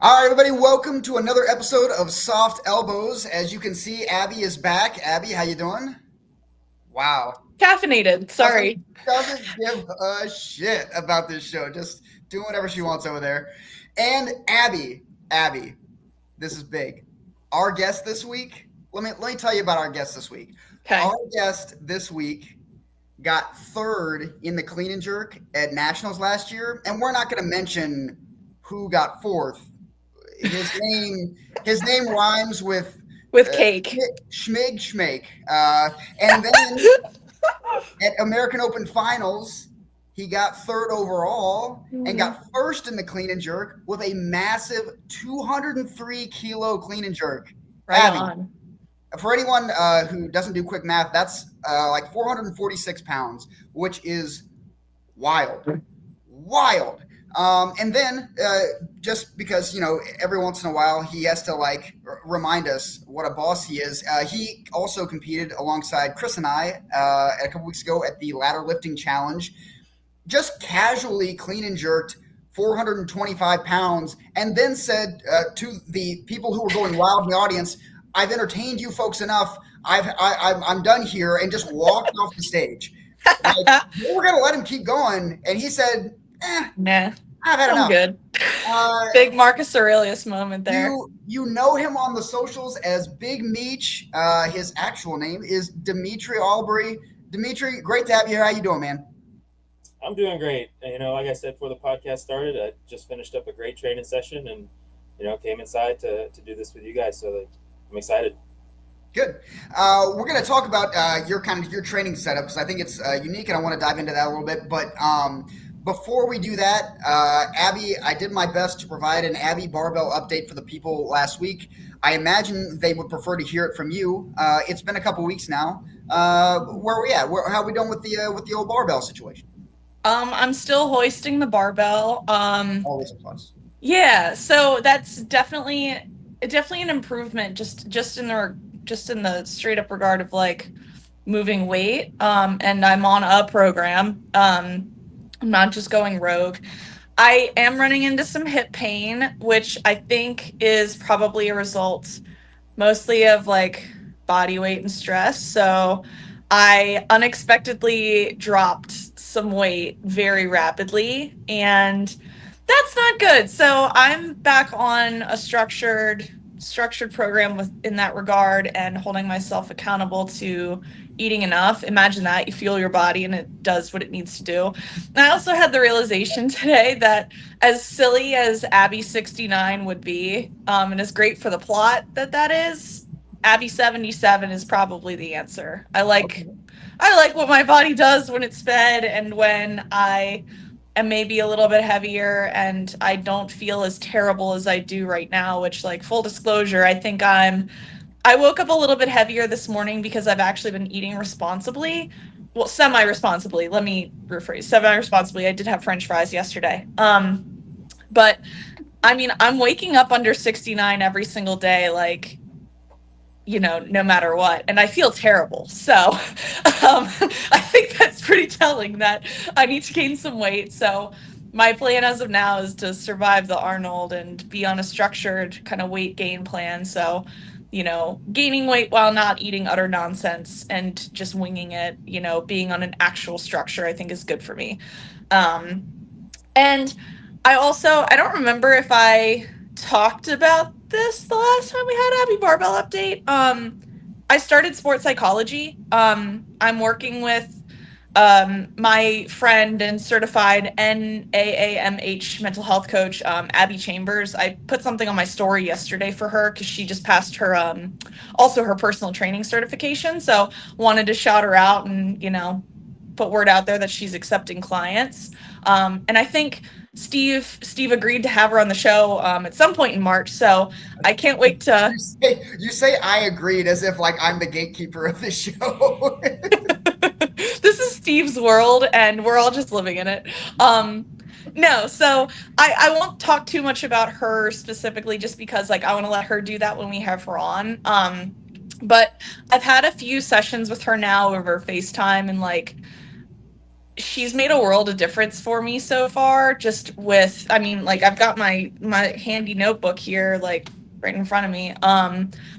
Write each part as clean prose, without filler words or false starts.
All right, everybody, welcome to another episode of Soft Elbows. As you can see, Abby is back. Abby, how you doing? Wow. Caffeinated. Doesn't Sorry. doesn't give a shit about this show. Just doing whatever she wants over there. And Abby, this is big. Our guest this week, let me tell you about our guest this week. Okay. Our guest this week got third in the clean and jerk at nationals last year, and we're not going to mention who got fourth. His name rhymes with With cake. Schmig Schmake. And then at American Open Finals, he got third overall and Mhm. got first in the clean and jerk with a massive 203 kilo clean and jerk. Right Abby, on. for anyone who doesn't do quick math, that's like 446 pounds, which is wild. Wild. And then just because every once in a while he has to remind us what a boss he is. He also competed alongside Chris and I a couple weeks ago at the ladder lifting challenge. Just casually clean and jerked 425 pounds, and then said to the people who were going wild in the audience, "I've entertained you folks enough. I'm done here," and just walked off the stage. Like, we were gonna let him keep going, and he said, Nah, I've had I'm enough. good. Uh, Big Marcus Aurelius moment there. you know him on the socials as Big Meech. His actual name is Dimitri Albury. Dimitri, great to have you here. How you doing, man? I'm doing great. Like I said before the podcast started, I just finished up a great training session and, came inside to do this with you guys. So I'm excited. Good. We're going to talk about your training setup because I think it's unique, and I want to dive into that a little bit. But before we do that, Abby, I did my best to provide an Abby barbell update for the people last week. I imagine they would prefer to hear it from you. It's been a couple weeks now. Where are we at? How are we doing with the old barbell situation? I'm still hoisting the barbell. Always a plus. Yeah, so that's definitely an improvement just in the straight up regard of like moving weight. And I'm on a program. I'm not just going rogue. I am running into some hip pain, which I think is probably a result mostly of like body weight and stress. So I unexpectedly dropped some weight very rapidly, and that's not good. So I'm back on a structured program in that regard and holding myself accountable to eating enough. Imagine that you fuel your body and it does what it needs to do. And I also had the realization today that as silly as Abby 69 would be, and as great for the plot that is, Abby 77 is probably the answer. I like what my body does when it's fed and when I am maybe a little bit heavier and I don't feel as terrible as I do right now, which, like, full disclosure, I woke up a little bit heavier this morning because I've actually been eating responsibly. Well, semi-responsibly. Let me rephrase. Semi-responsibly. I did have French fries yesterday. But I mean, I'm waking up under 69 every single day, like, no matter what. And I feel terrible. So I think that's pretty telling that I need to gain some weight. So my plan as of now is to survive the Arnold and be on a structured kind of weight gain plan. So, gaining weight while not eating utter nonsense and just winging it, being on an actual structure, I think is good for me. Um, and I don't remember if I talked about this the last time we had Abby Barbell update. I started sports psychology. I'm working with my friend and certified NAAMH mental health coach, Abby Chambers. I put something on my story yesterday for her because she just passed her also her personal training certification. So wanted to shout her out and put word out there that she's accepting clients. And I think Steve agreed to have her on the show at some point in March. So I can't wait to. You say I agreed as if like I'm the gatekeeper of this show. This is Steve's world, and we're all just living in it. No, so I won't talk too much about her specifically, just because like I want to let her do that when we have her on. But I've had a few sessions with her now over FaceTime, and like she's made a world of difference for me so far, just with, I mean, like, I've got my handy notebook here, like, right in front of me,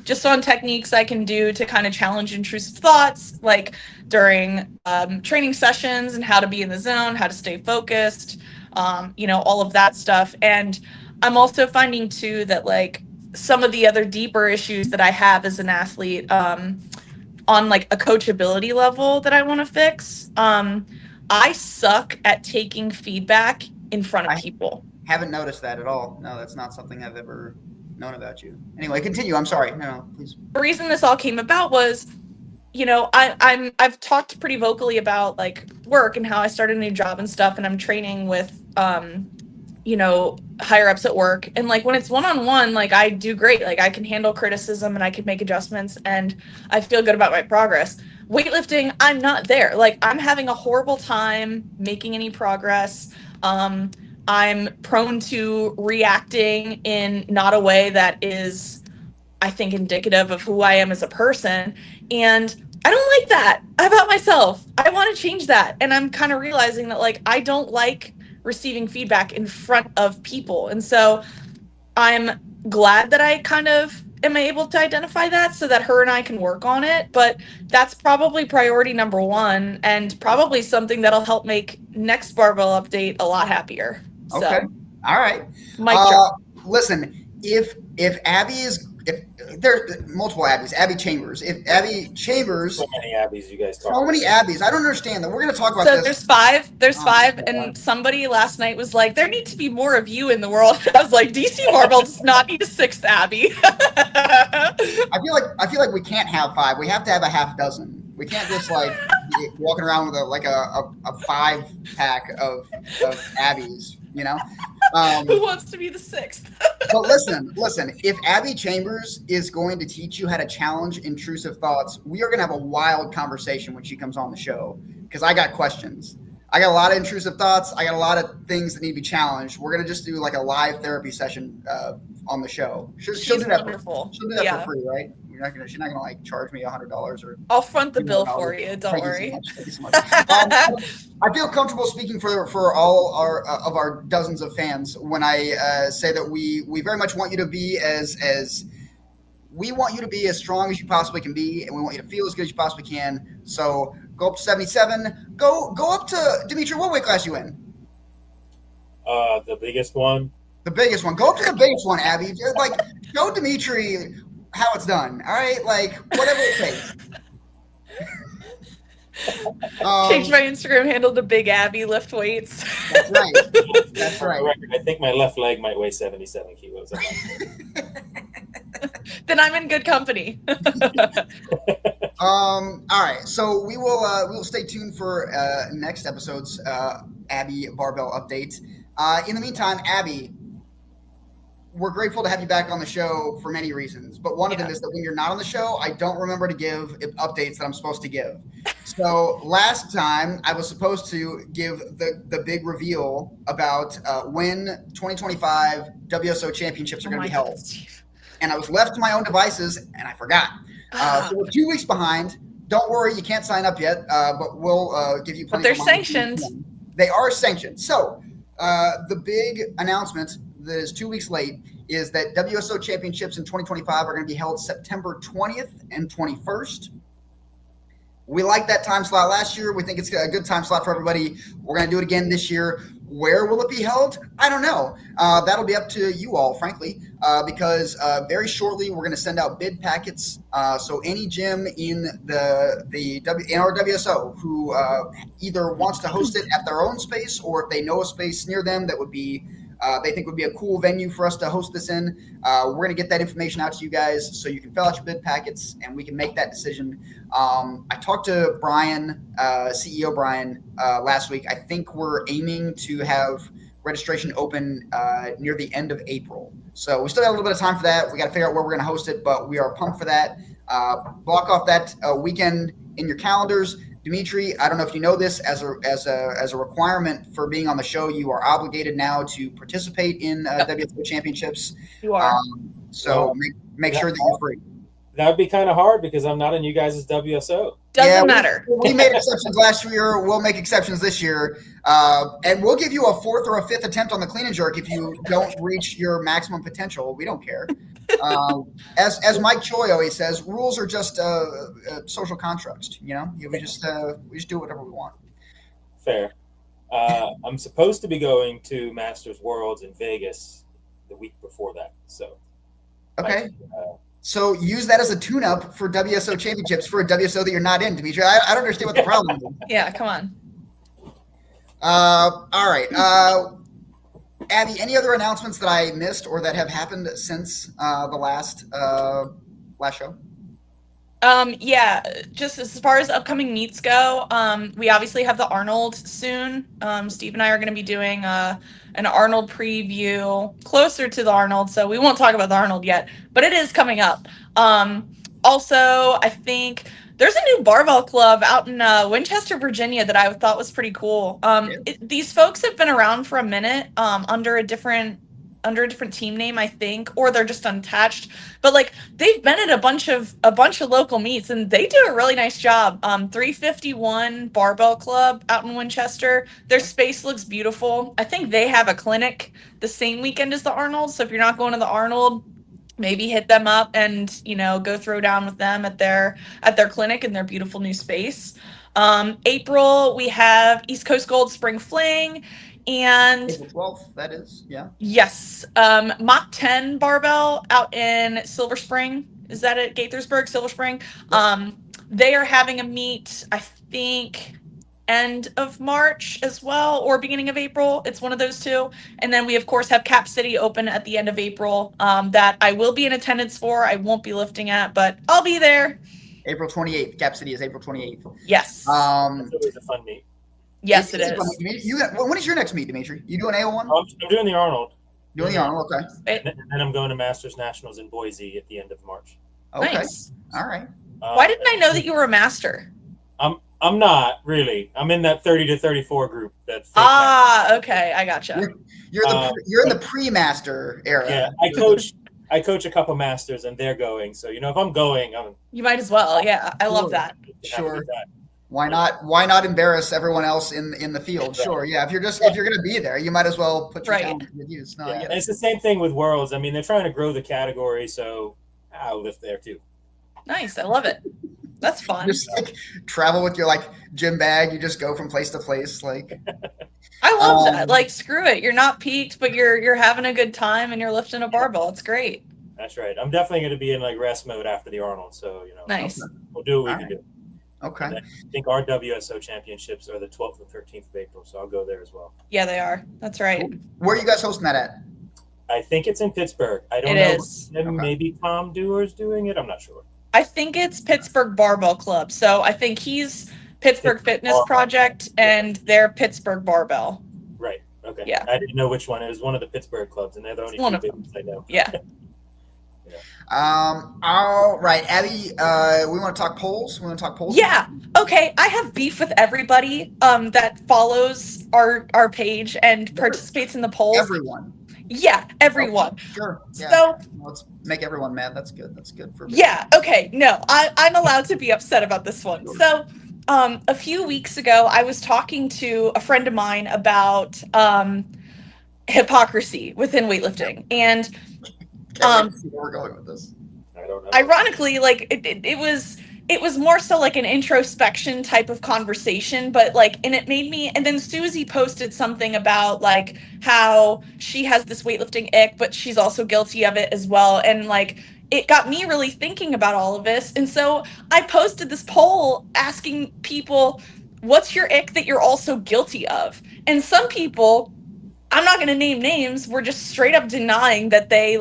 just on techniques I can do to kind of challenge intrusive thoughts, like during training sessions, and how to be in the zone, how to stay focused, all of that stuff. And I'm also finding too that, like, some of the other deeper issues that I have as an athlete, on like a coachability level, that I want to fix. I suck at taking feedback in front of people. Haven't noticed that at all. No, that's not something I've ever known about you. Anyway, continue. I'm sorry. No, please. The reason this all came about was, I've talked pretty vocally about like work and how I started a new job and stuff, and I'm training with higher ups at work, and like when it's one-on-one, like I do great, like I can handle criticism and I can make adjustments and I feel good about my progress. Weightlifting, I'm not there. Like, I'm having a horrible time making any progress. I'm prone to reacting in not a way that is, I think, indicative of who I am as a person. And I don't like that about myself. I want to change that. And I'm kind of realizing that, like, I don't like receiving feedback in front of people. And so I'm glad that I kind of am able to identify that so that her and I can work on it. But that's probably priority number one, and probably something that'll help make next barbell update a lot happier. Okay. So, all right. Mic drop. Listen, if Abby is, if there are multiple Abbies, Abby Chambers, if Abby Chambers, So many Abbies you guys talk so many about. Abbies, I don't understand that. We're going to talk about So this. there's five, God. and somebody last night was like, there need to be more of you in the world. I was like, DC Barbell does not need a sixth Abby. I feel like we can't have five. We have to have a half dozen. We can't just like be walking around with a 5-pack of Abbies, you know? Who wants to be the sixth? But listen, if Abby Chambers is going to teach you how to challenge intrusive thoughts, we are going to have a wild conversation when she comes on the show, because I got questions. I got a lot of intrusive thoughts. I got a lot of things that need to be challenged. We're going to just do like a live therapy session on the show. She'll do that. Wonderful. She'll do that for free, right? She's not gonna like charge me $100 or. I'll front the bill for you. Don't worry. Thank you so much. I feel comfortable speaking for all of our dozens of fans when I say that we very much want you to be as we want you to be as strong as you possibly can be, and we want you to feel as good as you possibly can. So go up to 77. Go up to Dimitri. What weight class you in? The biggest one. The biggest one. Go up to the biggest one, Abby. Like, show Dimitri how it's done. All right, like whatever it takes. Change my Instagram handle to Big Abby Lift Weights. That's right. That's right. I think my left leg might weigh 77 kilos. Then I'm in good company. All right, so we will stay tuned for next episode's Abby Barbell update. In the meantime, Abby, we're grateful to have you back on the show for many reasons, but one of them is that when you're not on the show, I don't remember to give updates that I'm supposed to give. So last time I was supposed to give the big reveal about when 2025 WSO championships are going to be held. And I was left to my own devices and I forgot. So we're 2 weeks behind. Don't worry, you can't sign up yet, but we'll give you plenty of time. But they're sanctioned. They are sanctioned. So the big announcement that is 2 weeks late is that WSO championships in 2025 are going to be held September 20th and 21st. We liked that time slot last year. We think it's a good time slot for everybody. We're going to do it again this year. Where will it be held? I don't know. That'll be up to you all, frankly, because very shortly we're going to send out bid packets. So any gym in in our WSO who either wants to host it at their own space, or if they know a space near them that would be they think would be a cool venue for us to host this in, we're going to get that information out to you guys so you can fill out your bid packets and we can make that decision. I talked to Brian, CEO Brian, last week. I think we're aiming to have registration open near the end of April. So we still got a little bit of time for that. We got to figure out where we're going to host it, but we are pumped for that. Block off that weekend in your calendars. Dimitri, I don't know if you know this, as a requirement for being on the show, you are obligated now to participate in WSO championships. You are. So make sure that you're free. That would be kind of hard because I'm not in you guys' WSO. Doesn't matter. We made exceptions last year. We'll make exceptions this year, and we'll give you a fourth or a fifth attempt on the clean and jerk if you don't reach your maximum potential. We don't care. As Mike Choi always says, rules are just social constructs. We just do whatever we want. Fair. I'm supposed to be going to Masters Worlds in Vegas the week before that. So. Okay. So use that as a tune-up for WSO championships for a WSO that you're not in, Dimitri. I don't understand what the problem is. Yeah, come on. All right. Abby, any other announcements that I missed or that have happened since the last show? Yeah, just as far as upcoming meets go, we obviously have the Arnold soon. Steve and I are going to be doing an Arnold preview closer to the Arnold, so we won't talk about the Arnold yet, but it is coming up. Also, I think there's a new barbell club out in Winchester, Virginia that I thought was pretty cool. These folks have been around for a minute under a different team name, I think, or they're just unattached. But like they've been at a bunch of local meets and they do a really nice job. 351 Barbell Club out in Winchester. Their space looks beautiful. I think they have a clinic the same weekend as the Arnold. So if you're not going to the Arnold, maybe hit them up and go throw down with them at their clinic in their beautiful new space. April we have East Coast Gold Spring Fling. And April 12th, that is, yeah. Yes. Mach 10 barbell out in Silver Spring. Is that at Gaithersburg, Silver Spring? Yep. They are having a meet, I think, end of March as well, or beginning of April. It's one of those two. And then we, of course, have Cap City open at the end of April that I will be in attendance for. I won't be lifting at, but I'll be there. April 28th. Cap City is April 28th. Yes. It's always a fun meet. Yes, it is. When is your next meet, Dimitri? You doing AO1? I'm doing the Arnold. Doing the Arnold, okay. And then I'm going to Masters Nationals in Boise at the end of March. Okay. Nice. All right. Why didn't I know that you were a master? I'm not really. I'm in that 30 to 34 group. Okay, I gotcha. You're in the pre-master era. Yeah, I coach a couple masters and they're going. So if I'm going, you might as well. Yeah, I love that. Sure. Why not embarrass everyone else in the field? Exactly. Sure, yeah. If you're going to be there, you might as well put your talent to good use. No, yeah. It's the same thing with Worlds. I mean, they're trying to grow the category, so I'll lift there too. Nice, I love it. That's fun. Just travel with your gym bag. You just go from place to place. I love that. Screw it. You're not peaked, but you're having a good time and you're lifting a barbell. It's great. That's right. I'm definitely going to be in rest mode after the Arnold, so Nice. We'll do what we can do. Okay. I think our WSO championships are the 12th and 13th of April, so I'll go there as well. Yeah, they are. That's right. Where are you guys hosting that at? I think it's in Pittsburgh. I don't know. It is. Maybe Tom Doer's doing it. I'm not sure. I think it's Pittsburgh Barbell Club. So I think he's Pittsburgh Fitness Project and they're Pittsburgh Barbell. Right. Okay. Yeah. I didn't know which one. It was one of the Pittsburgh clubs, and they're the only two big ones I know. Yeah. All right, Abby, we want to talk polls. Yeah. Okay. I have beef with everybody that follows our page and participates in the polls. Everyone. Yeah, everyone. Okay, sure. Yeah. So let's make everyone mad. That's good. That's good for me. Yeah. Okay. No, I'm allowed to be upset about this one. So a few weeks ago, I was talking to a friend of mine about hypocrisy within weightlifting, and where we're going with this. I don't know. Ironically, it was more so an introspection type of conversation, but and it made me, and then Susie posted something about how she has this weightlifting ick, but she's also guilty of it as well. And it got me really thinking about all of this. And so I posted this poll asking people, what's your ick that you're also guilty of? And some people, I'm not going to name names, were just straight up denying that they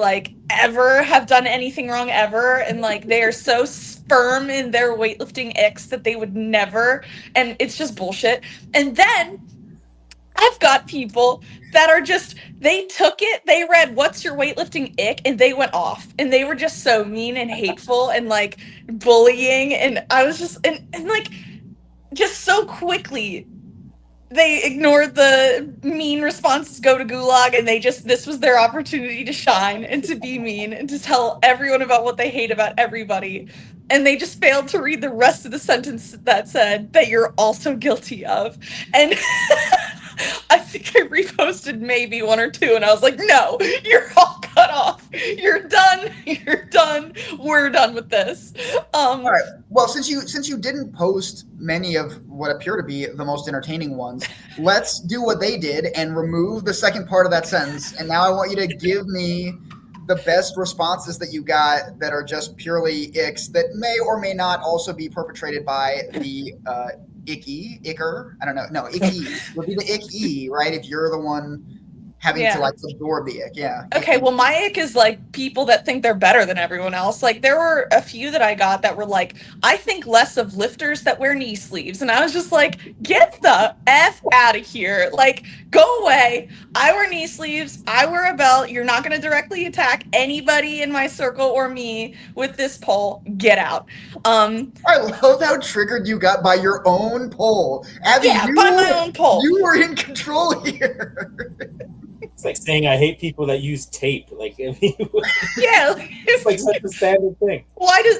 ever have done anything wrong ever. And they are so firm in their weightlifting icks that they would never. And it's just bullshit. And then I've got people that are just, they took it, they read what's your weightlifting ick, and they went off. And they were just so mean and hateful and bullying. And I was just, and just so quickly they ignored the mean responses, go to gulag, and this was their opportunity to shine and to be mean and to tell everyone about what they hate about everybody. And they just failed to read the rest of the sentence that said that you're also guilty of. And I think I reposted maybe one or two, and I was like, no, you're all cut off. You're done. You're done. We're done with this. All right. Well, since you didn't post many of what appear to be the most entertaining ones, let's do what they did and remove the second part of that sentence. And now I want you to give me the best responses that you got that are just purely icks that may or may not also be perpetrated by the icker. I don't know. No, icky would be the icky, right? If you're the one having to like absorb the ick. Yeah. Okay, well, my ick is like people that think they're better than everyone else. Like there were a few that I got that were like, I think less of lifters that wear knee sleeves. And I was just like, get the F out of here. Like, go away. I wear knee sleeves. I wear a belt. You're not going to directly attack anybody in my circle or me with this poll. Get out. I love how triggered you got by your own poll. Abby, by my own poll. You were in control here. It's like saying I hate people that use tape. Like, I mean, yeah, it's like such a standard thing. Why does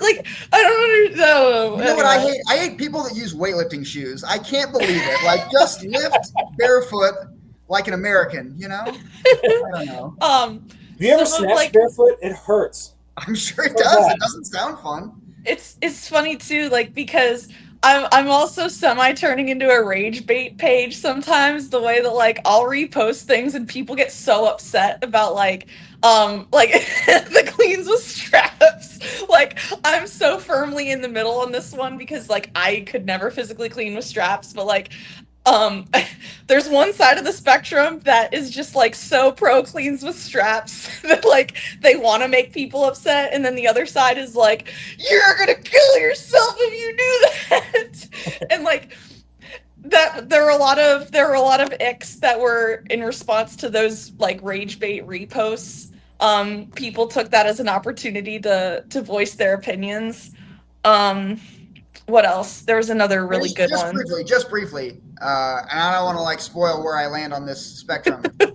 I don't understand. You know what I hate? I hate people that use weightlifting shoes. I can't believe it. Like, just lift barefoot like an American. You know? I don't know. Have you ever snatched barefoot? It hurts. I'm sure it does. It doesn't sound fun. It's funny too, like because I'm also semi turning into a rage bait page sometimes, the way that like I'll repost things and people get so upset about like the cleans with straps. Like I'm so firmly in the middle on this one because like I could never physically clean with straps, but like there's one side of the spectrum that is just like so pro cleans with straps that like they want to make people upset, and then the other side is like, you're gonna kill yourself if you do that. And like that there were a lot of icks that were in response to those like rage bait reposts. People took that as an opportunity to voice their opinions. What else? There was another really good one. Just briefly, and I don't want to like spoil where I land on this spectrum. But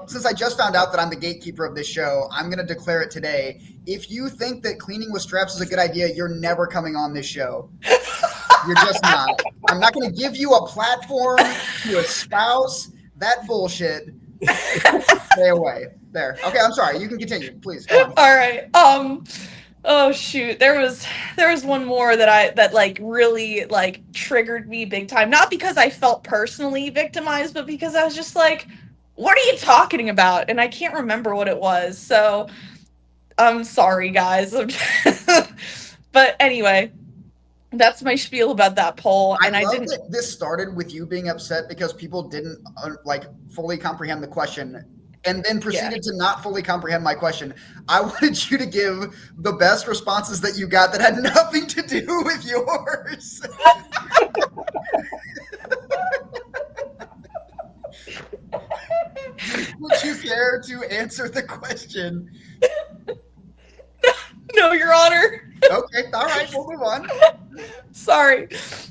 since I just found out that I'm the gatekeeper of this show, I'm going to declare it today. If you think that cleaning with straps is a good idea, you're never coming on this show. You're just not. I'm not going to give you a platform to espouse that bullshit. Stay away. There. Okay, I'm sorry. You can continue, please. All right. Oh shoot, there was one more that like really like triggered me big time. Not because I felt personally victimized, but because I was just like, what are you talking about? And I can't remember what it was. So I'm sorry, guys. But anyway, that's my spiel about that poll. And I didn't. That this started with you being upset because people didn't like fully comprehend the question. And then proceeded to not fully comprehend my question. I wanted you to give the best responses that you got that had nothing to do with yours. Would you care to answer the question? No, Your Honor. Okay, all right, we'll move on. Sorry.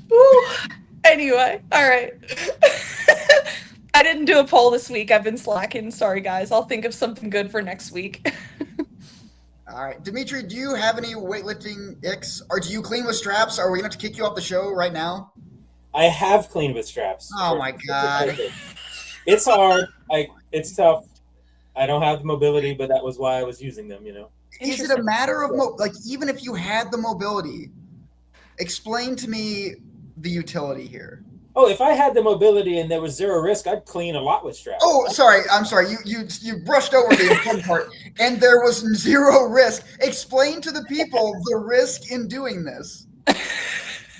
Woo. Anyway, all right. I didn't do a poll this week. I've been slacking. Sorry, guys. I'll think of something good for next week. All right. Dimitri, do you have any weightlifting icks? Or do you clean with straps? Are we going to have to kick you off the show right now? I have cleaned with straps. Oh, my God. It's hard. It's tough. I don't have the mobility, but that was why I was using them, you know. Is it a matter of, even if you had the mobility, explain to me the utility here. Oh, if I had the mobility and there was zero risk, I'd clean a lot with straps. Oh, sorry. I'm sorry. You brushed over the important part. And there was zero risk. Explain to the people the risk in doing this.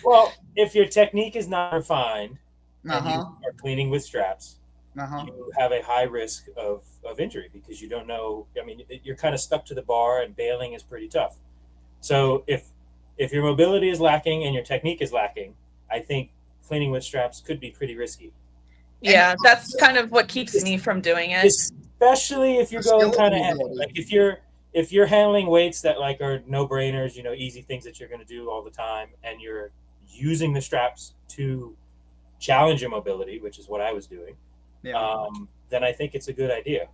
Well, if your technique is not refined and you are cleaning with straps, you have a high risk of injury because you don't know. I mean, you're kind of stuck to the bar, and bailing is pretty tough. So if your mobility is lacking and your technique is lacking, I think cleaning with straps could be pretty risky. Yeah, that's kind of what keeps me from doing it. Especially if you're going kind of heavy. Like if you're handling weights that like are no-brainers, you know, easy things that you're going to do all the time, and you're using the straps to challenge your mobility, which is what I was doing, then I think it's a good idea.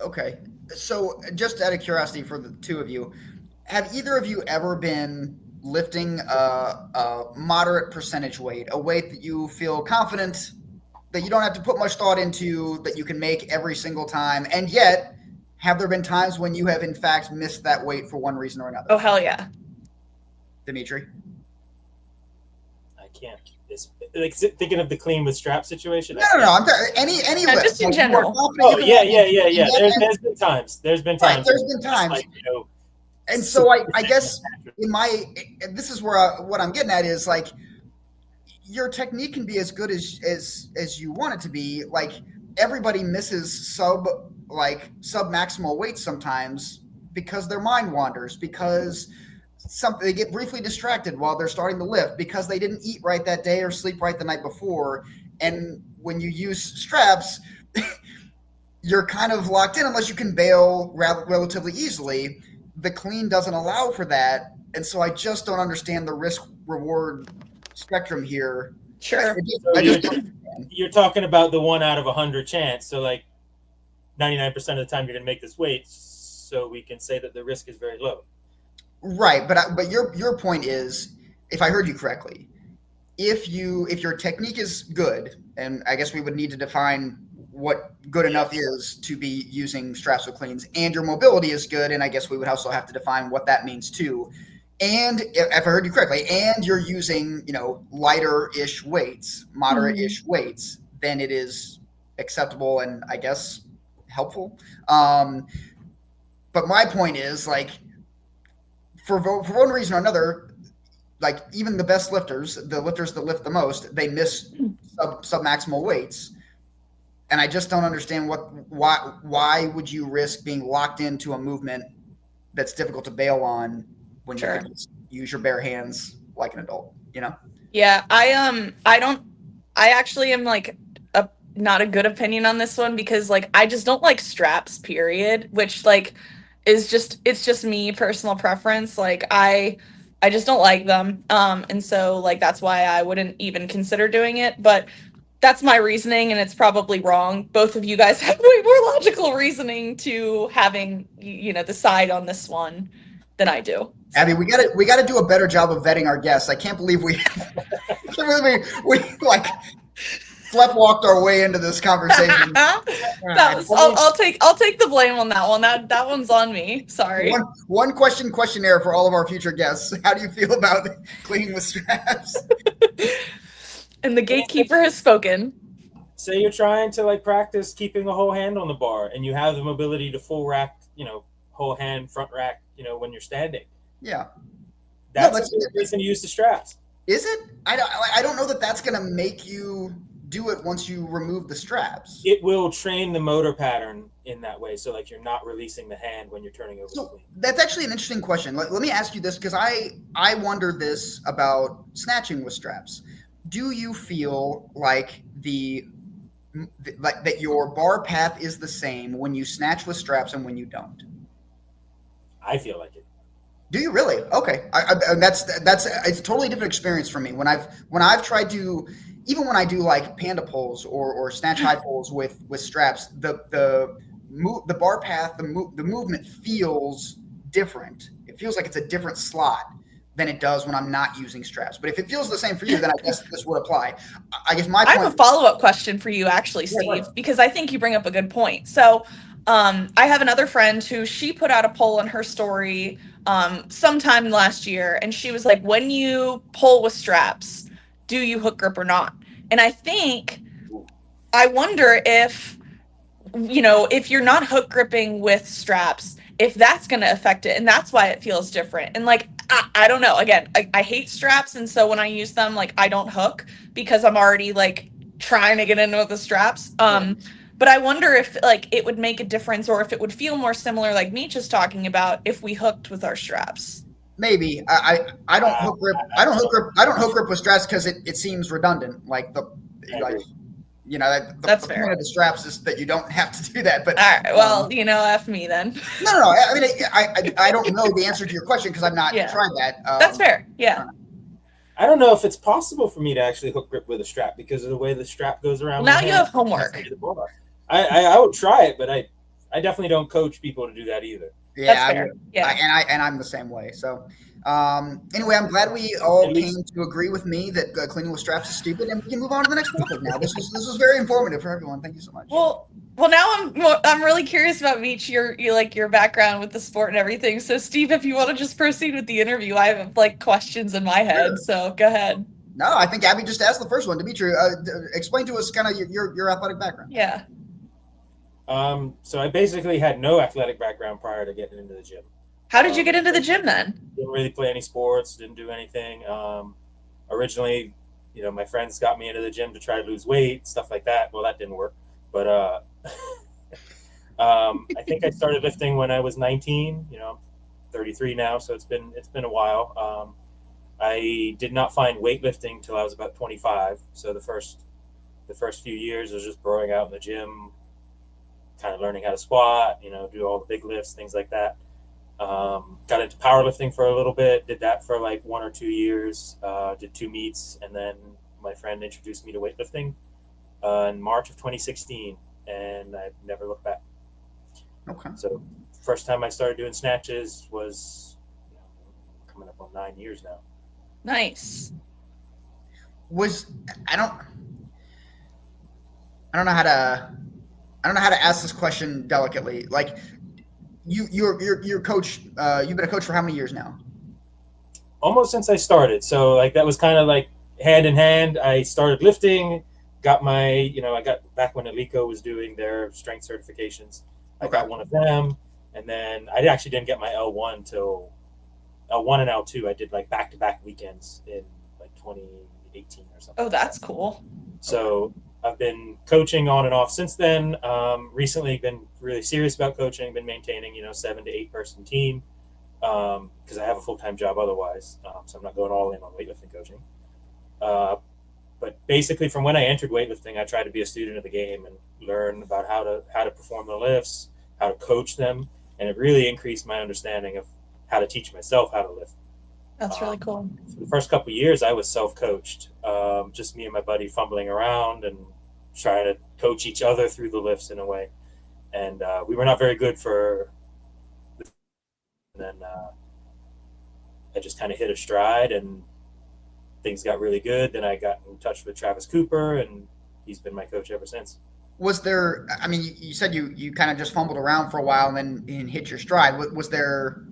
Okay. So just out of curiosity for the two of you, have either of you ever been lifting a moderate percentage weight, a weight that you feel confident that you don't have to put much thought into, that you can make every single time, and yet have there been times when you have in fact missed that weight for one reason or another? Oh, hell yeah. Dimitri? I can't. It's like thinking of the clean with strap situation. No. I'm any lift. Just in general. Oh, yeah. There's been times. There's been times. Like, and so I guess this is where what I'm getting at is like, your technique can be as good as you want it to be. Like, everybody misses sub maximal weights sometimes because their mind wanders, because they get briefly distracted while they're starting to lift, because they didn't eat right that day or sleep right the night before. And when you use straps, you're kind of locked in unless you can bail relatively easily. The clean doesn't allow for that. And so I just don't understand the risk reward spectrum here. Sure. You're talking about the 1 out of 100 chance. So like 99% of the time you're going to make this weight. So we can say that the risk is very low. Right. But your point is, if I heard you correctly, if your technique is good, and I guess we would need to define what good enough is to be using straps with cleans, and your mobility is good, and I guess we would also have to define what that means too. And if I heard you correctly, and you're using, lighter-ish weights, moderate-ish weights, then it is acceptable and I guess helpful. But my point is, like, for one reason or another, like, even the best lifters, the lifters that lift the most, they miss sub-maximal weights. And I just don't understand why would you risk being locked into a movement that's difficult to bail on when you can just use your bare hands like an adult, Yeah, I actually am like not a good opinion on this one, because like I just don't like straps, period, which like it's just me, personal preference. Like I just don't like them. And so like that's why I wouldn't even consider doing it. But that's my reasoning, and it's probably wrong. Both of you guys have way more logical reasoning to having the side on this one than I do. Abby, we got to do a better job of vetting our guests. I can't believe we like sleptwalked our way into this conversation. I'll take the blame on that one. That one's on me. Sorry. One questionnaire for all of our future guests. How do you feel about cleaning with straps? And the gatekeeper has spoken. Say you're trying to like practice keeping a whole hand on the bar, and you have the mobility to full rack, whole hand front rack, when you're standing. Yeah. That's the reason to use the straps. Is it? I don't know that that's going to make you do it once you remove the straps. It will train the motor pattern in that way. So like you're not releasing the hand when you're turning over the clean. That's actually an interesting question. Let me ask you this, because I wonder this about snatching with straps. Do you feel like that your bar path is the same when you snatch with straps and when you don't? I feel like it. Do you really? Okay, that's it's a totally different experience for me. When I've tried to, even when I do like panda pulls or snatch high pulls with straps, the bar path, the movement feels different. It feels like it's a different slot than it does when I'm not using straps. But if it feels the same for you, then I guess this would apply. I guess my point. I have a follow-up question for you, actually, Steve, because I think you bring up a good point. So I have another friend who she put out a poll on her story sometime last year, and she was like, when you pull with straps, do you hook grip or not? And I wonder if, if you're not hook gripping with straps, if that's going to affect it, and that's why it feels different. And like, I don't know. Again, I hate straps, and so when I use them, like, I don't hook because I'm already like trying to get into the straps. But I wonder if like it would make a difference, or if it would feel more similar, like Meech is talking about, if we hooked with our straps. Maybe I don't hook grip. I don't hook grip with straps because it seems redundant. Like that's the fair. point of the straps is that you don't have to do that. But all right, well, F me then. No. I mean, I don't know the answer to your question because I've not tried that. That's fair. Yeah. I don't know if it's possible for me to actually hook grip with a strap because of the way the strap goes around. Well, my now you hand. have homework. I would try it, but I definitely don't coach people to do that either. Yeah, That's fair. And I'm the same way. So anyway, I'm glad we all came to agree with me that cleaning with straps is stupid, and we can move on to the next topic now. This was very informative for everyone. Thank you so much. Well, now I'm really curious about Meech, your background with the sport and everything. So, Steve, if you want to just proceed with the interview, I have like questions in my head. Sure. So go ahead. No, I think Abby just asked the first one. Dimitri, explain to us kind of your athletic background. Yeah. So I basically had no athletic background prior to getting into the gym. How did you get into the gym then? Didn't really play any sports, didn't do anything. Originally, my friends got me into the gym to try to lose weight, stuff like that. Well, that didn't work. But I think I started lifting when I was 19. I'm 33 now, so it's been a while. I did not find weightlifting till I was about 25. So the first few years was just growing out in the gym, kind of learning how to squat, do all the big lifts, things like that. Got into powerlifting for a little bit, did that for like 1 or 2 years, did 2 meets, and then my friend introduced me to weightlifting in March of 2016, and I've never looked back. Okay. So first time I started doing snatches was coming up on 9 years now. Nice. I don't know how to ask this question delicately. Like, you're coach. You've been a coach for how many years now? Almost since I started. So like that was kind of like hand in hand. I started lifting, got my, I got back when Alico was doing their strength certifications. I got one of them, and then I actually didn't get my L1 till L1 and L2. I did like back-to-back weekends in like 2018 or something. Oh, that's cool. So I've been coaching on and off since then. Recently been really serious about coaching, been maintaining, 7 to 8 person team because I have a full-time job otherwise. So I'm not going all in on weightlifting coaching. But basically from when I entered weightlifting, I tried to be a student of the game and learn about how to perform the lifts, how to coach them. And it really increased my understanding of how to teach myself how to lift. That's really cool. For the first couple of years, I was self-coached, just me and my buddy fumbling around and trying to coach each other through the lifts in a way. And we were not very good and then I just kind of hit a stride and things got really good. Then I got in touch with Travis Cooper, and he's been my coach ever since. Was there, I mean, you said you kind of just fumbled around for a while and then hit your stride. Was there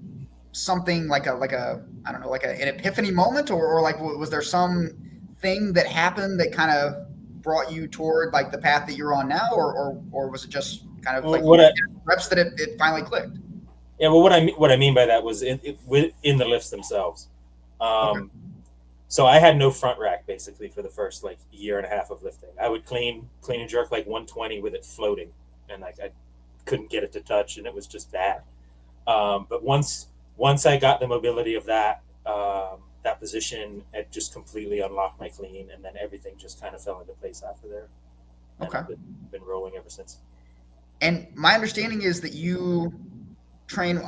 something like a I don't know, like an epiphany moment, or like was there some thing that happened that kind of brought you toward like the path that you're on now, or was it just kind of like reps that it finally clicked? Yeah, well, what I mean by that was in the lifts themselves. Okay. So I had no front rack basically for the first like year and a half of lifting. I would clean and jerk like 120 with it floating, and like I couldn't get it to touch, and it was just bad. But once I got the mobility of that position, it just completely unlocked my clean, and then everything just kind of fell into place after there. Okay. I've been rolling ever since. And my understanding is that you train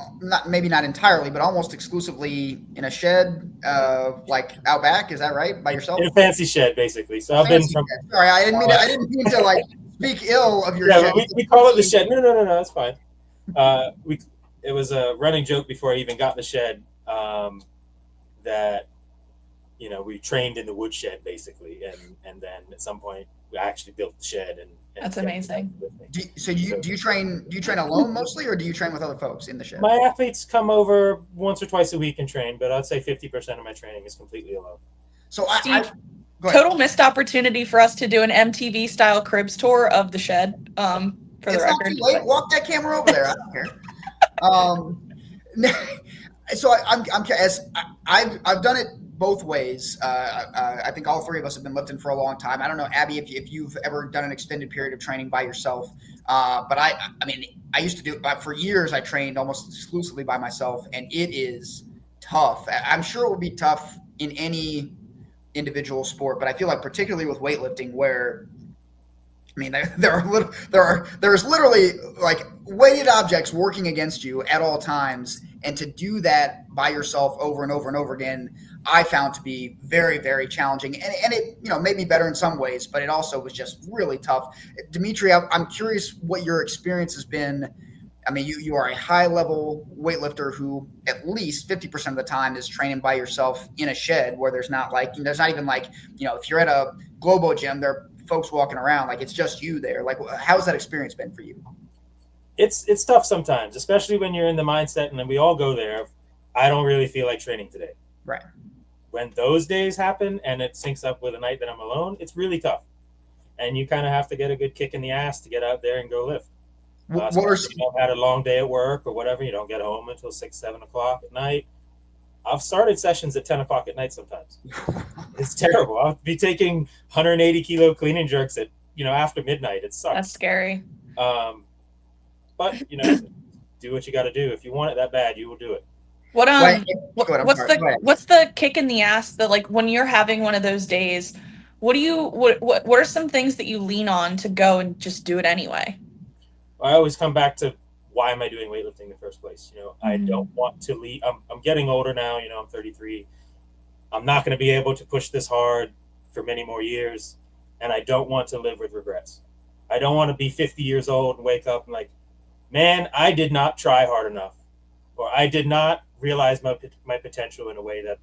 maybe not entirely, but almost exclusively in a shed, like out back. Is that right? By yourself? In a fancy shed, basically. So I've been from. Sorry, I didn't mean to like speak ill of your shed. We call it the shed. No, that's fine. It was a running joke before I even got in the shed that we trained in the wood shed basically, and then at some point we actually built the shed and that's amazing. Do you train alone mostly, or do you train with other folks in the shed? My athletes come over once or twice a week and train, but I'd say 50% of my training is completely alone. So Steve, total missed opportunity for us to do an MTV style cribs tour of the shed. For the record, not too late. Walk that camera over there. I don't care. So I've done it both ways. I think all three of us have been lifting for a long time. I don't know, Abby, if you've ever done an extended period of training by yourself. But I used to do it for years. I trained almost exclusively by myself, and it is tough. I'm sure it will be tough in any individual sport, but I feel like particularly with weightlifting, where there's literally like weighted objects working against you at all times, and to do that by yourself over and over and over again, I found to be very, very challenging, and it made me better in some ways, but it also was just really tough. Dimitri, I'm curious what your experience has been. I mean, you are a high level weightlifter who at least 50% of the time is training by yourself in a shed where there's not even if you're at a Globo gym, there are folks walking around, like it's just you there. Like, how's that experience been for you? It's tough sometimes, especially when you're in the mindset, and then we all go there. I don't really feel like training today. Right. When those days happen and it syncs up with a night that I'm alone, it's really tough. And you kind of have to get a good kick in the ass to get out there and go lift. You've had a long day at work or whatever, you don't get home until 6, 7 o'clock at night. I've started sessions at 10 o'clock at night sometimes. It's terrible. I'll be taking 180 kilo clean and jerks at, after midnight. It sucks. That's scary. But, do what you got to do. If you want it that bad, you will do it. What's the kick in the ass that, like, when you're having one of those days, what are some things that you lean on to go and just do it anyway? I always come back to, why am I doing weightlifting in the first place? I don't want to leave. I'm getting older now. I'm 33. I'm not going to be able to push this hard for many more years, and I don't want to live with regrets. I don't want to be 50 years old and wake up and like, man, I did not try hard enough, or I did not realize my potential in a way that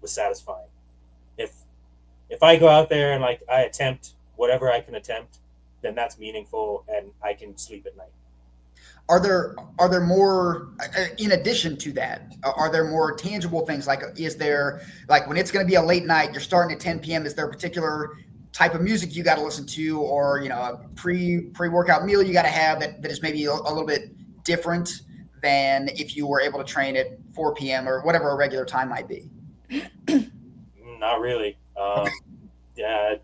was satisfying. If I go out there and like I attempt whatever I can attempt, then that's meaningful and I can sleep at night. Are there more, in addition to that, are there more tangible things? Like, is there, like, when it's going to be a late night, you're starting at 10 p.m., is there a particular type of music you got to listen to, or, a pre-workout meal you got to have that is maybe a little bit different than if you were able to train at 4 p.m. or whatever a regular time might be? Not really. Yeah,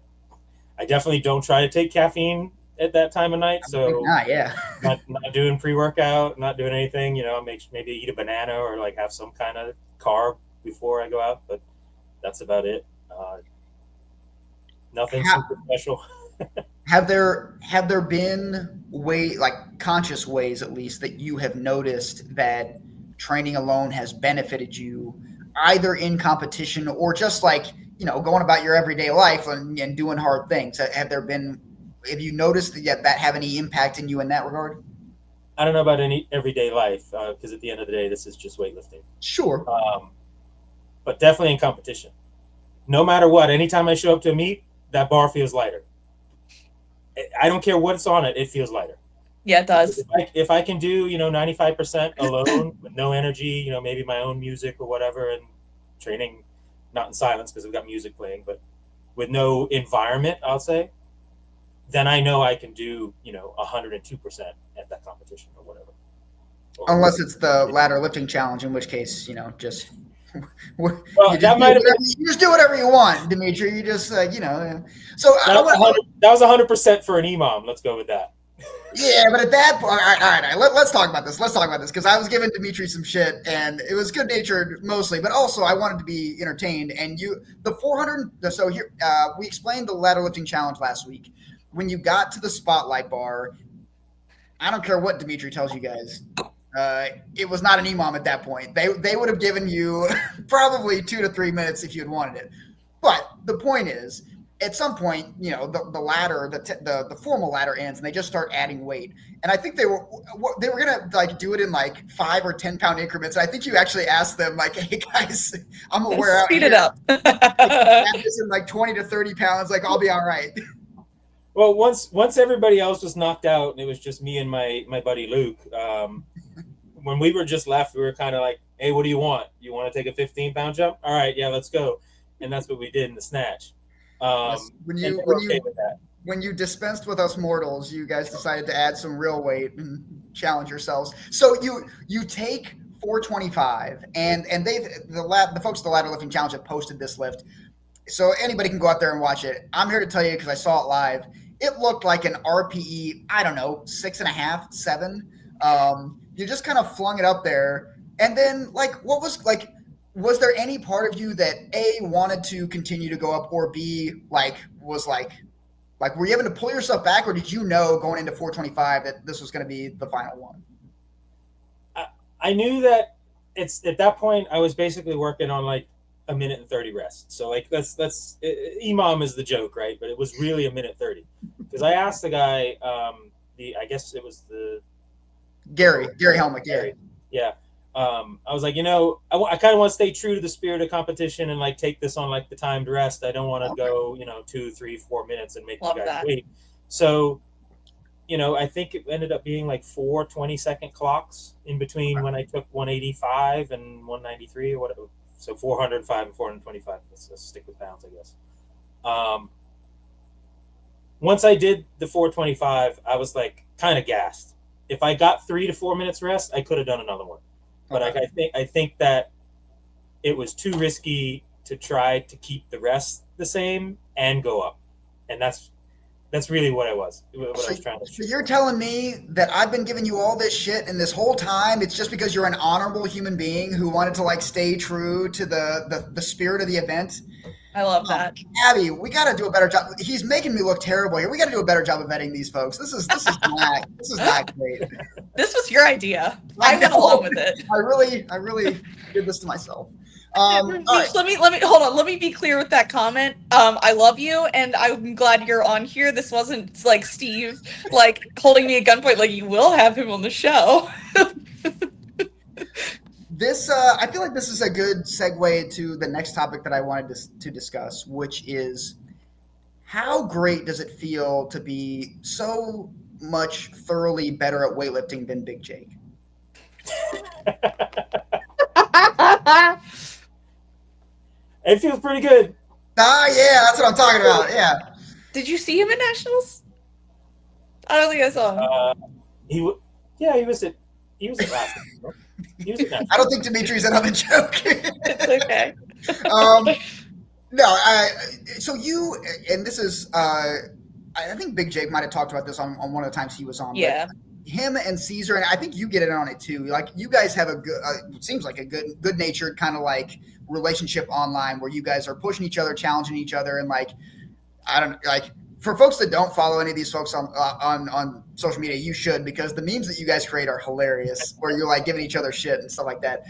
I definitely don't try to take caffeine at that time of night. So not doing pre-workout, not doing anything, maybe eat a banana or like have some kind of carb before I go out, but that's about it. Nothing super special. Have there been conscious ways, at least, that you have noticed that training alone has benefited you, either in competition or just going about your everyday life and doing hard things? Have you noticed that have any impact in you in that regard? I don't know about any everyday life, because at the end of the day, this is just weightlifting. Sure. But definitely in competition. No matter what, anytime I show up to a meet, that bar feels lighter. I don't care what's on it, it feels lighter. Yeah, it does. If I can do, 95% alone with no energy, maybe my own music or whatever, and training not in silence because I've got music playing, but with no environment, I'll say, then I know I can do, 102% at that competition or whatever. Unless it's the ladder lifting challenge, in which case, just well, you just do whatever you want, Dimitri. You just So that was 100% for an imam. Let's go with that. Yeah, but at that point, all right. Let's talk about this. Because I was giving Dimitri some shit, and it was good natured mostly, but also I wanted to be entertained. And the 400. So here, we explained the ladder lifting challenge last week. When you got to the spotlight bar, I don't care what Dimitri tells you guys. It was not an imam at that point. They would have given you probably 2 to 3 minutes if you had wanted it. But the point is, at some point, the ladder, the formal ladder ends, and they just start adding weight. And I think they were gonna do it in 5 or 10 pound increments. And I think you actually asked them hey guys, I'm gonna wear out. Speed it up. Add this in 20 to 30 pounds. I'll be all right. Well, once everybody else was knocked out, and it was just me and my buddy Luke. When we were just left, we were kind of like, hey, what do you want? You want to take a 15-pound jump? All right, yeah, let's go. And that's what we did in the snatch. When you dispensed with us mortals, you guys decided to add some real weight and challenge yourselves. So you take 425, and the folks at the ladder lifting challenge have posted this lift, so anybody can go out there and watch it. I'm here to tell you, because I saw it live, it looked like an RPE, I don't know, 6.5, 7. You just kind of flung it up there, and then was there any part of you that A, wanted to continue to go up, or B, was were you having to pull yourself back, or did you know going into 425 that this was going to be the final one? I knew that at that point I was basically working on a minute and 30 rest. So like that's EMOM is the joke, right? But it was really a minute 30 because I asked the guy, I guess it was the Gary Helmick, yeah. I was like, I kind of want to stay true to the spirit of competition and like take this on like the timed rest. I don't want to go 2, 3, 4 minutes and make you guys wait. So I think it ended up being like 4 20-second clocks in between when I took 185 and 193 or whatever. So 405 and 425. Let's stick with pounds, I guess. Once I did the 425, I was like kind of gassed. If I got 3 to 4 minutes rest, I could have done another one. But I think that it was too risky to try to keep the rest the same and go up, and that's really what I was trying to. So you're telling me that I've been giving you all this shit, and this whole time it's just because you're an honorable human being who wanted to like stay true to the spirit of the event. I love that. Abby, we got to do a better job. He's making me look terrible here. We got to do a better job of vetting these folks. This is not great. This was your idea. I went along with it. I really did this to myself. Right. Let me hold on. Let me be clear with that comment. I love you, and I'm glad you're on here. This wasn't like Steve like holding me at gunpoint. Like, you will have him on the show. This I feel like this is a good segue to the next topic that I wanted to discuss, which is how great does it feel to be so much thoroughly better at weightlifting than Big Jake? It feels pretty good. Yeah, that's what I'm talking about. Yeah. Did you see him at Nationals? I don't think I saw him. He was at last. I don't think Dimitri's in on the joke. It's okay. No, so you, and this is, I think Big Jake might have talked about this on one of the times he was on. Yeah. Him and Caesar, and I think you get in on it too. Like, you guys have a good, seems like a good-natured kind of like relationship online where you guys are pushing each other, challenging each other, and like, I don't like. For folks that don't follow any of these folks on social media, you should, because the memes that you guys create are hilarious. Where you're like giving each other shit and stuff like that.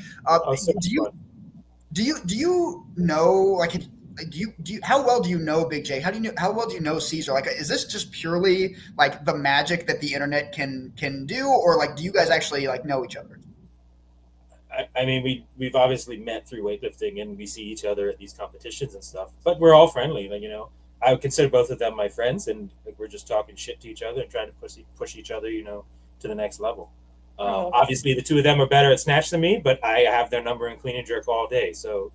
Do you know like do you how well do you know Big J? How well do you know Caesar? Like, is this just purely like the magic that the internet can do, or like do you guys actually like know each other? I mean, we've obviously met through weightlifting, and we see each other at these competitions and stuff. But we're all friendly, like, I would consider both of them my friends, and like, we're just talking shit to each other and trying to push each other, to the next level. Obviously, the two of them are better at snatch than me, but I have their number in clean and jerk all day. So,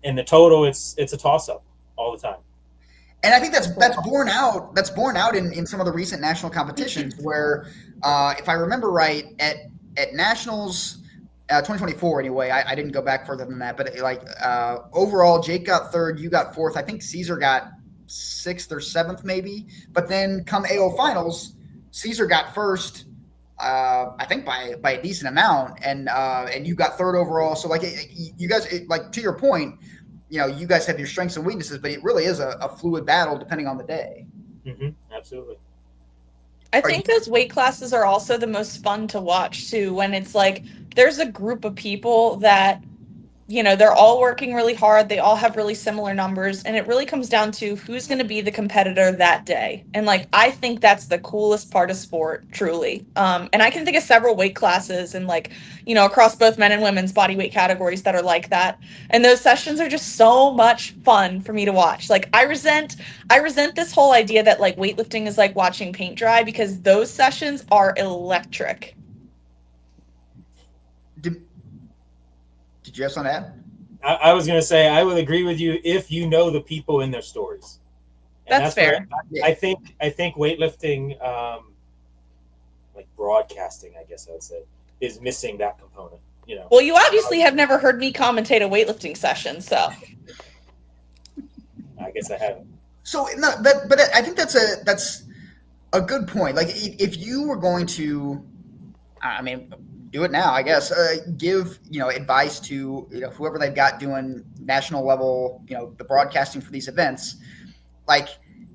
in the total, it's a toss up all the time. And I think that's borne out. That's borne out in some of the recent national competitions where, if I remember right, at nationals. 2024 anyway. I didn't go back further than that, but overall, Jake got third, you got fourth. I think Caesar got sixth or seventh, maybe. But then come AO finals, Caesar got first. I think by a decent amount, and you got third overall. So like you guys, like to your point, you guys have your strengths and weaknesses, but it really is a fluid battle depending on the day. Mm-hmm. Absolutely. I think those weight classes are also the most fun to watch too, when it's like there's a group of people that, they're all working really hard. They all have really similar numbers, and it really comes down to who's going to be the competitor that day. And like, I think that's the coolest part of sport, truly. And I can think of several weight classes and like, across both men and women's body weight categories that are like that. And those sessions are just so much fun for me to watch. Like, I resent this whole idea that like weightlifting is like watching paint dry, because those sessions are electric. Did you have something to add? I was going to say, I would agree with you if you know the people in their stories. And that's fair. I think weightlifting, like broadcasting, I guess I would say, is missing that component. Well, you obviously have never heard me commentate a weightlifting session, so. I guess I haven't. So, no, but I think that's a good point. Like, if you were going to, do it now, I guess. Give advice to whoever they've got doing national level, the broadcasting for these events. Like,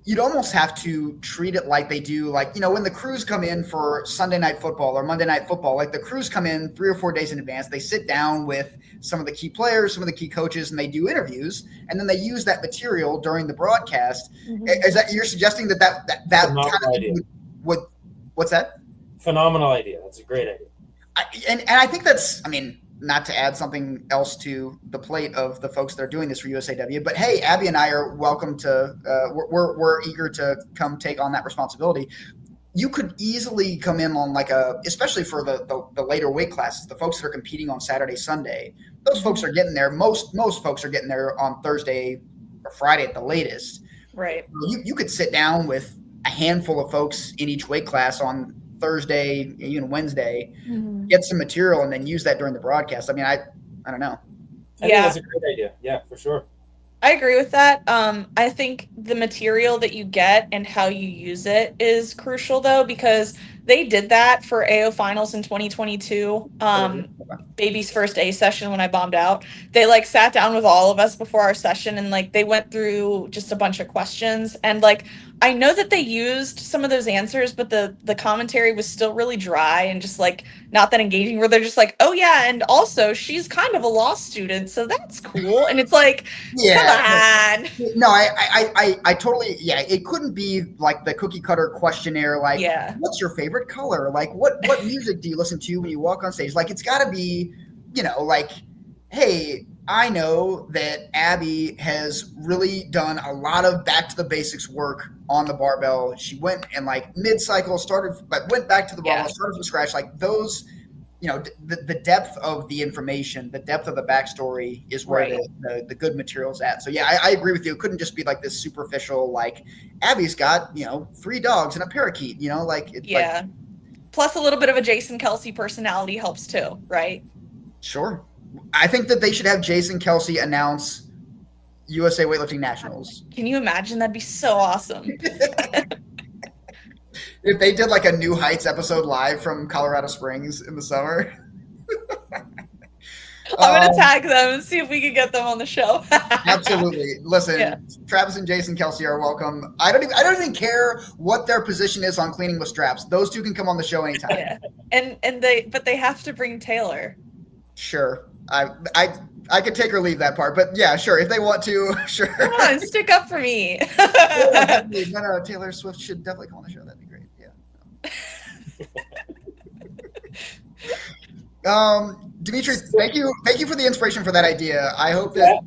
you'd almost have to treat it like they do, like, when the crews come in for Sunday Night Football or Monday Night Football, like the crews come in 3 or 4 days in advance. They sit down with some of the key players, some of the key coaches, and they do interviews, and then they use that material during the broadcast. Mm-hmm. Is that, you're suggesting that kind of idea. would what's that? Phenomenal idea. That's a great idea. And I think that's, I mean, not to add something else to the plate of the folks that are doing this for USAW, but hey, Abby and I are welcome to, we're eager to come take on that responsibility. You could easily come in on especially for the later weight classes, the folks that are competing on Saturday, Sunday, those folks are getting there. Most folks are getting there on Thursday or Friday at the latest. Right. You could sit down with a handful of folks in each weight class on Thursday, even Wednesday, get some material, and then use that during the broadcast. I mean, I don't know. I think that's a great idea. Yeah, for sure. I agree with that. I think the material that you get and how you use it is crucial, though, because they did that for AO finals in 2022. Baby's first A session when I bombed out. They sat down with all of us before our session and they went through just a bunch of questions. And I know that they used some of those answers, but the commentary was still really dry and just not that engaging, where they're just oh yeah, and also she's kind of a law student, so that's cool. And it's yeah, come on. No, I totally, yeah, it couldn't be the cookie cutter questionnaire, what's your favorite color? What music do you listen to when you walk on stage? It's got to be, hey, I know that Abby has really done a lot of back to the basics work on the barbell. She went and mid-cycle went back to the barbell, started from scratch. Those, the depth of the information, the depth of the backstory is where the good material's at. So yeah, I agree with you. It couldn't just be this superficial, Abby's got, 3 dogs and a parakeet, Plus a little bit of a Jason Kelsey personality helps too, right? Sure. I think that they should have Jason Kelsey announce USA Weightlifting Nationals. Can you imagine? That'd be so awesome. If they did a New Heights episode live from Colorado Springs in the summer. I'm going to tag them and see if we can get them on the show. Absolutely. Listen, Travis and Jason Kelsey are welcome. I don't even care what their position is on cleaning with straps. Those two can come on the show anytime. Yeah. And they have to bring Taylor. Sure. I could take or leave that part, but yeah, sure. If they want to, sure. Come on, stick up for me. No, Taylor Swift should definitely come on the show. That'd be great. Yeah. Dimitri, thank you for the inspiration for that idea. I hope that.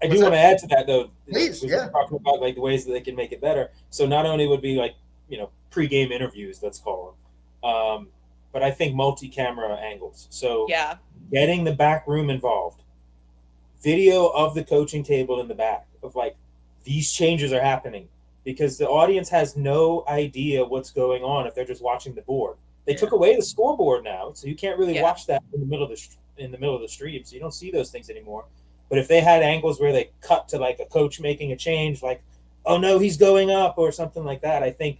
I do want to add to that though. Please, yeah. Talking about the ways that they can make it better. So not only would be pre-game interviews, let's call them, but I think multi-camera angles. So getting the back room involved, video of the coaching table in the back of these changes are happening, because the audience has no idea what's going on if they're just watching the board. They took away the scoreboard now, so you can't really watch that in the middle of the stream. So you don't see those things anymore. But if they had angles where they cut to a coach making a change, oh no, he's going up or something like that, I think,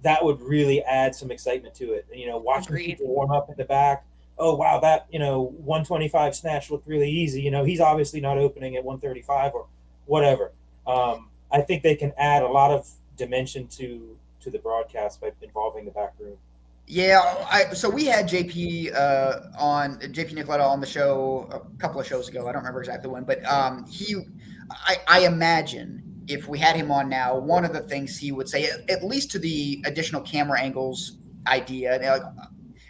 that would really add some excitement to it. Watching people warm up in the back. Oh wow, that 125 snatch looked really easy. He's obviously not opening at 135 or whatever. I think they can add a lot of dimension to the broadcast by involving the back room. Yeah, so we had JP Nicoletta on the show a couple of shows ago. I don't remember exactly when, but I imagine if we had him on now, one of the things he would say, at least to the additional camera angles idea,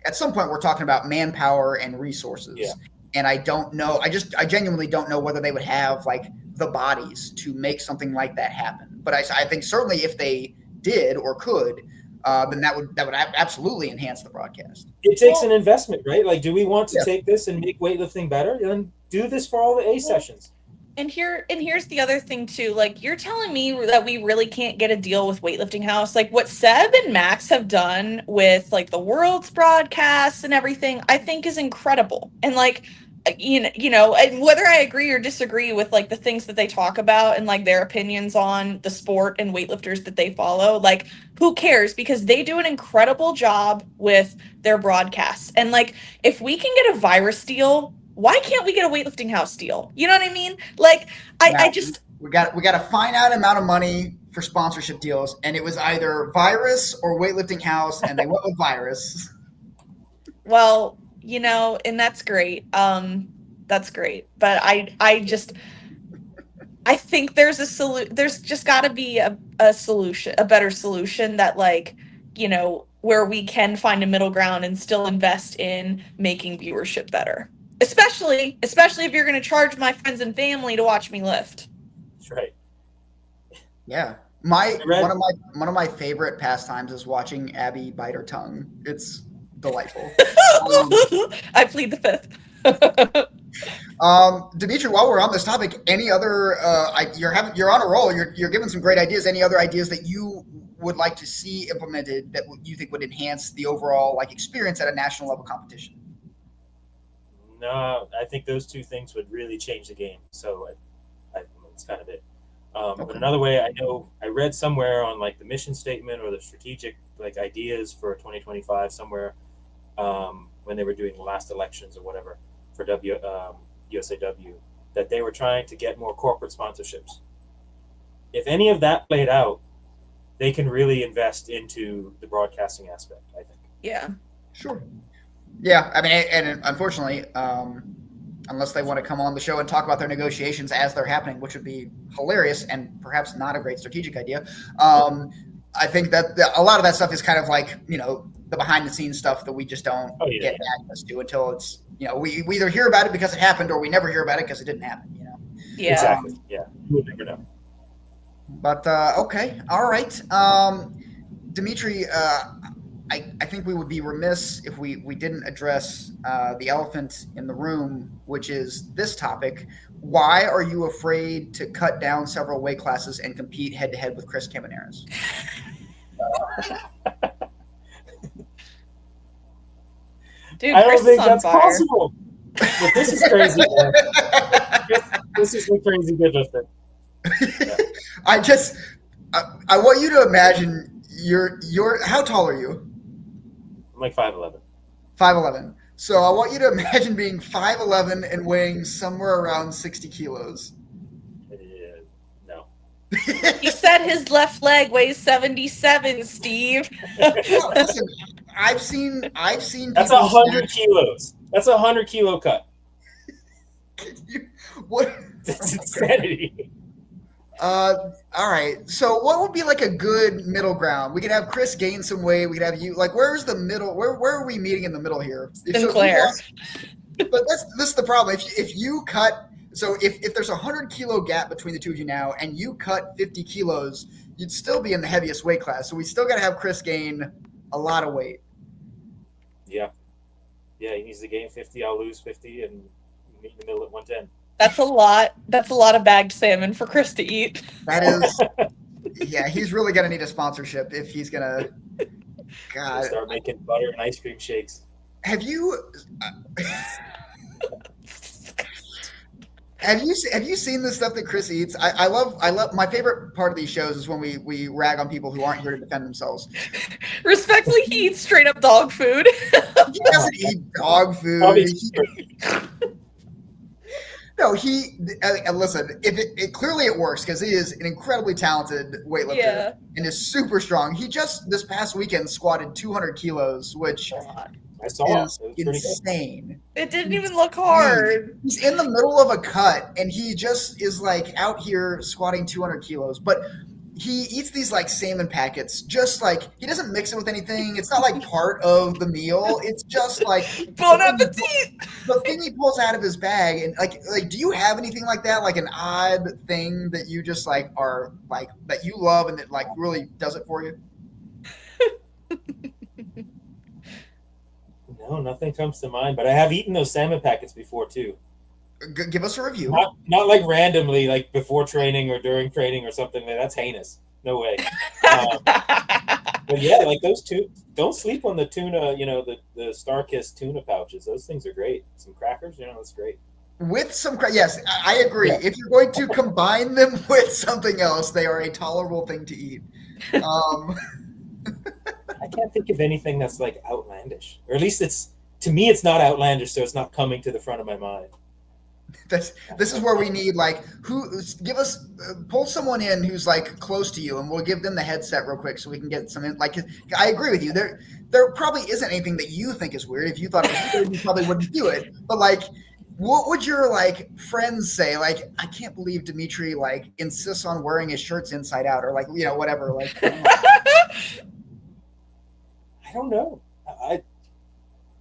at some point we're talking about manpower and resources. Yeah. And I don't know, I genuinely don't know whether they would have the bodies to make something like that happen. But I think certainly if they did or could, then that would absolutely enhance the broadcast. It takes an investment, right? Do we want to take this and make weightlifting better? Then do this for all the A sessions. And here's the other thing too. You're telling me that we really can't get a deal with Weightlifting House. What Seb and Max have done with the World's broadcasts and everything, I think is incredible. And and whether I agree or disagree with the things that they talk about and their opinions on the sport and weightlifters that they follow, who cares? Because they do an incredible job with their broadcasts. And if we can get a Virus deal, why can't we get a Weightlifting House deal? You know what I mean? We got a finite amount of money for sponsorship deals, and it was either Virus or Weightlifting House, and they went with Virus. Well, and that's great. That's great. But I think there's there's just got to be a solution, a better solution that where we can find a middle ground and still invest in making viewership better. Especially if you're going to charge my friends and family to watch me lift. That's right. Yeah. One of my favorite pastimes is watching Abby bite her tongue. It's delightful. I plead the fifth. Dimitri, while we're on this topic, any other you're on a roll. You're giving some great ideas. Any other ideas that you would like to see implemented that you think would enhance the overall experience at a national level competition? No, I think those two things would really change the game. So that's kind of it. Okay. But another way, I read somewhere on the mission statement or the strategic ideas for 2025 somewhere when they were doing the last elections or whatever for USAW, that they were trying to get more corporate sponsorships. If any of that played out, they can really invest into the broadcasting aspect, I think. Yeah. Sure. Yeah, I mean, and unfortunately, unless they want to come on the show and talk about their negotiations as they're happening, which would be hilarious and perhaps not a great strategic idea, I think that a lot of that stuff is kind of the behind-the-scenes stuff that we just don't get access to until it's, we either hear about it because it happened or we never hear about it because it didn't happen, Yeah. Exactly. Yeah. We'll never know. But, okay. All right. Dimitri, I think we would be remiss if we didn't address the elephant in the room, which is this topic. Why are you afraid to cut down several weight classes and compete head-to-head with Chris Cabaneras? Dude, I don't Chris think is on that's fire. possible. But this is crazy, man. This is the crazy good lifting. Yeah. I want you to imagine how tall are you? I'm 5'11". 5'11". So I want you to imagine being 5'11" and weighing somewhere around 60 kilos. No. He said his left leg weighs 77, Steve. No, listen, I've seen. That's 100 kilos. That's a 100 kilo cut. What? That's insanity. All right. So what would be a good middle ground? We could have Chris gain some weight. We could have you. Where's the middle? Where are we meeting in the middle here? Sinclair. But this is the problem. If you cut, so if there's a 100 kilo gap between the two of you now, and you cut 50 kilos, you'd still be in the heaviest weight class. So we still got to have Chris gain a lot of weight. Yeah. Yeah, he needs to gain 50. I'll lose 50 and meet in the middle at 110. That's a lot. That's a lot of bagged salmon for Chris to eat. That is, yeah. He's really gonna need a sponsorship if he's gonna. God, start making butter and ice cream shakes. Have you? Have you seen the stuff that Chris eats? I love. My favorite part of these shows is when we rag on people who aren't here to defend themselves. Respectfully, he eats straight up dog food. He doesn't eat dog food. No, listen. If it clearly it works because he is an incredibly talented weightlifter and is super strong. He just this past weekend squatted 200 kilos, which I saw is insane. It didn't even look hard. He's in the middle of a cut and he just is out here squatting 200 kilos, but he eats these salmon packets, just he doesn't mix it with anything. It's not part of the meal. It's just bon appetit. The thing he pulls out of his bag, and do you have anything like that? An odd thing that you just are that you love and that really does it for you? No, nothing comes to mind. But I have eaten those salmon packets before too. Give us a review. Not randomly, before training or during training or something. That's heinous. No way. But yeah, those two. Don't sleep on the tuna. The Starkist tuna pouches. Those things are great. Some crackers. That's great. With some yes, I agree. Yeah. If you're going to combine them with something else, they are a tolerable thing to eat. I can't think of anything that's outlandish, or at least to me it's not outlandish, so it's not coming to the front of my mind. This is where we need like pull someone in who's like close to you, and we'll give them the headset real quick so we can get some like. I agree with you. There probably isn't anything that you think is weird. If you thought it was weird, you probably wouldn't do it. But like, what would your like friends say? Like, I can't believe Dimitri like insists on wearing his shirts inside out, or like whatever. Like, I don't know.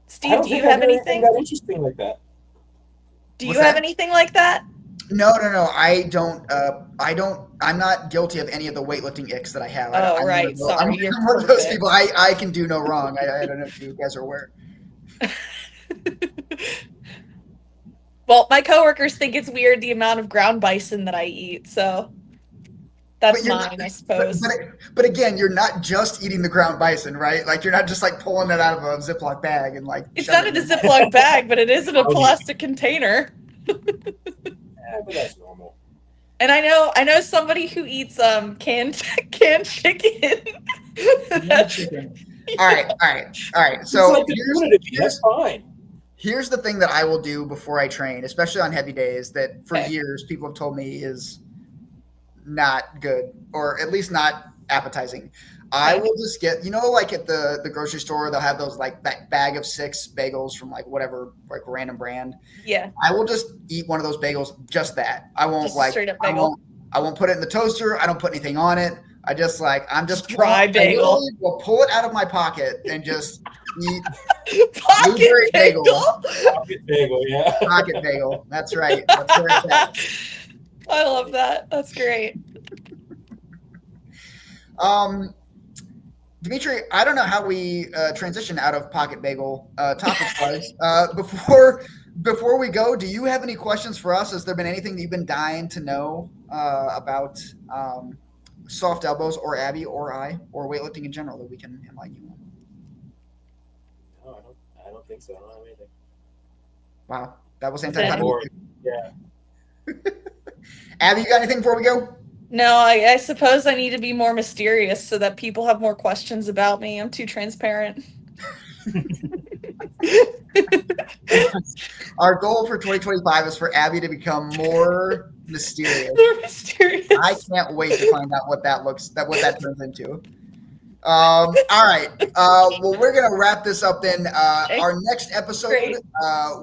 Steve, do you have anything that interesting like that? Do you have anything like that? No. I don't. I'm not guilty of any of the weightlifting icks that I have. Oh, right. Sorry. I'm one of those people. I can do no wrong. I don't know if you guys are aware. Well, my coworkers think it's weird the amount of ground bison that I eat, so that's mine, I suppose. But again, you're not just eating the ground bison, right? Like you're not just like pulling it out of a Ziploc bag and like. It's not in a Ziploc bag, but it is in a plastic container. Yeah, but that's normal. And I know somebody who eats canned chicken. All right. So that's fine. Here's the thing that I will do before I train, especially on heavy days, that for years people have told me is not good, or at least not appetizing. I will just get, like at the grocery store, they'll have those like that bag of 6 bagels from like whatever, like random brand. Yeah. I will just eat one of those bagels, just that. I won't just straight up bagel. I won't put it in the toaster. I don't put anything on it. I just I'm just dry bagel. Will pull it out of my pocket and just eat pocket bagel. Pocket bagel, yeah. Pocket bagel. That's right. That's where it's at. I love that. That's great. Dimitri, I don't know how we transition out of pocket bagel topic-wise. Before we go, do you have any questions for us? Has there been anything that you've been dying to know about soft elbows or Abby or I or weightlifting in general that we can enlighten you on? No, I don't think so. I don't have anything. Wow, that was anti-climatic. Yeah. Abby, you got anything before we go? No, I suppose I need to be more mysterious so that people have more questions about me. I'm too transparent. Our goal for 2025 is for Abby to become more mysterious. More mysterious. I can't wait to find out what that turns into. All right. Well, we're going to wrap this up then. Our next episode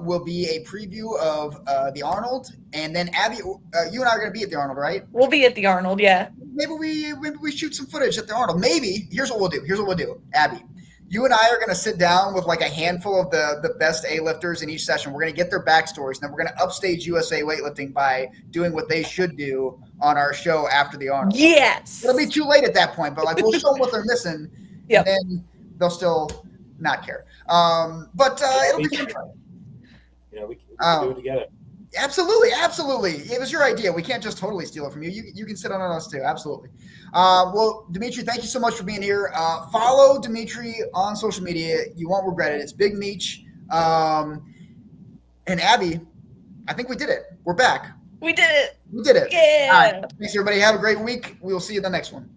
will be a preview of the Arnold. And then, Abby, you and I are going to be at the Arnold, right? We'll be at the Arnold, yeah. Maybe we shoot some footage at the Arnold. Maybe. Here's what we'll do. Abby, you and I are going to sit down with like a handful of the best A-lifters in each session. We're going to get their backstories, and then we're going to upstage USA weightlifting by doing what they should do on our show after the Arnold. Yes. It'll be too late at that point, but like we'll show them what they're missing, and then they'll still not care. But it'll be fun. We can do it together. Absolutely. It was your idea. We can't just totally steal it from you. You can sit on us too. Absolutely. Well, Dimitri, thank you so much for being here. Follow Dimitri on social media. You won't regret it. It's Big Meech. And Abby, I think we did it. We're back. We did it. We did it. Yeah. All right. Thanks, everybody. Have a great week. We will see you in the next one.